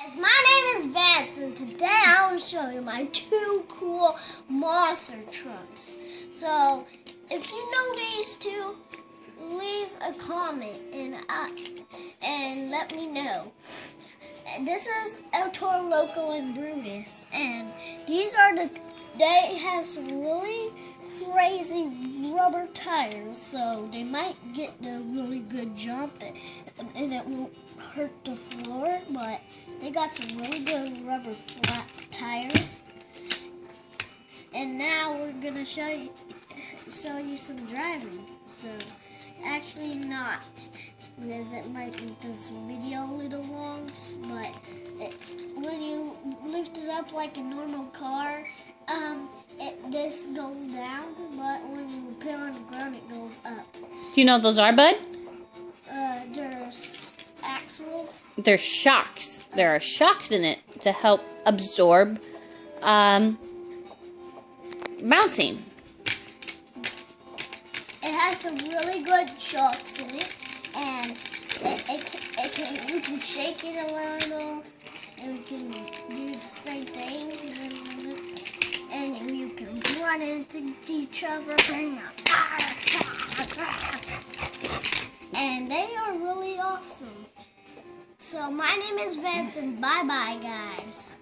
Guys, my name is Vance, and today I will show you my two cool monster trucks. So, if you know these two, leave a comment and let me know. And this is El Toro Loco and Brutus, and they have some really crazy rubber tires, so they might get the really good jump and it won't hurt the floor, but they got some really good rubber flat tires. And now we're gonna show you some driving. So actually not, because it might make this video a little long, but when you lift it up like a normal car, this goes down, but when you put it on the ground, it goes up. Do you know what those are, bud? There's axles. They're shocks. There are shocks in it to help absorb bouncing. It has some really good shocks in it, and you can shake it a little, and you can do the same thing, and you can run into each other, and they are really awesome. So my name is Vance, and bye-bye, guys.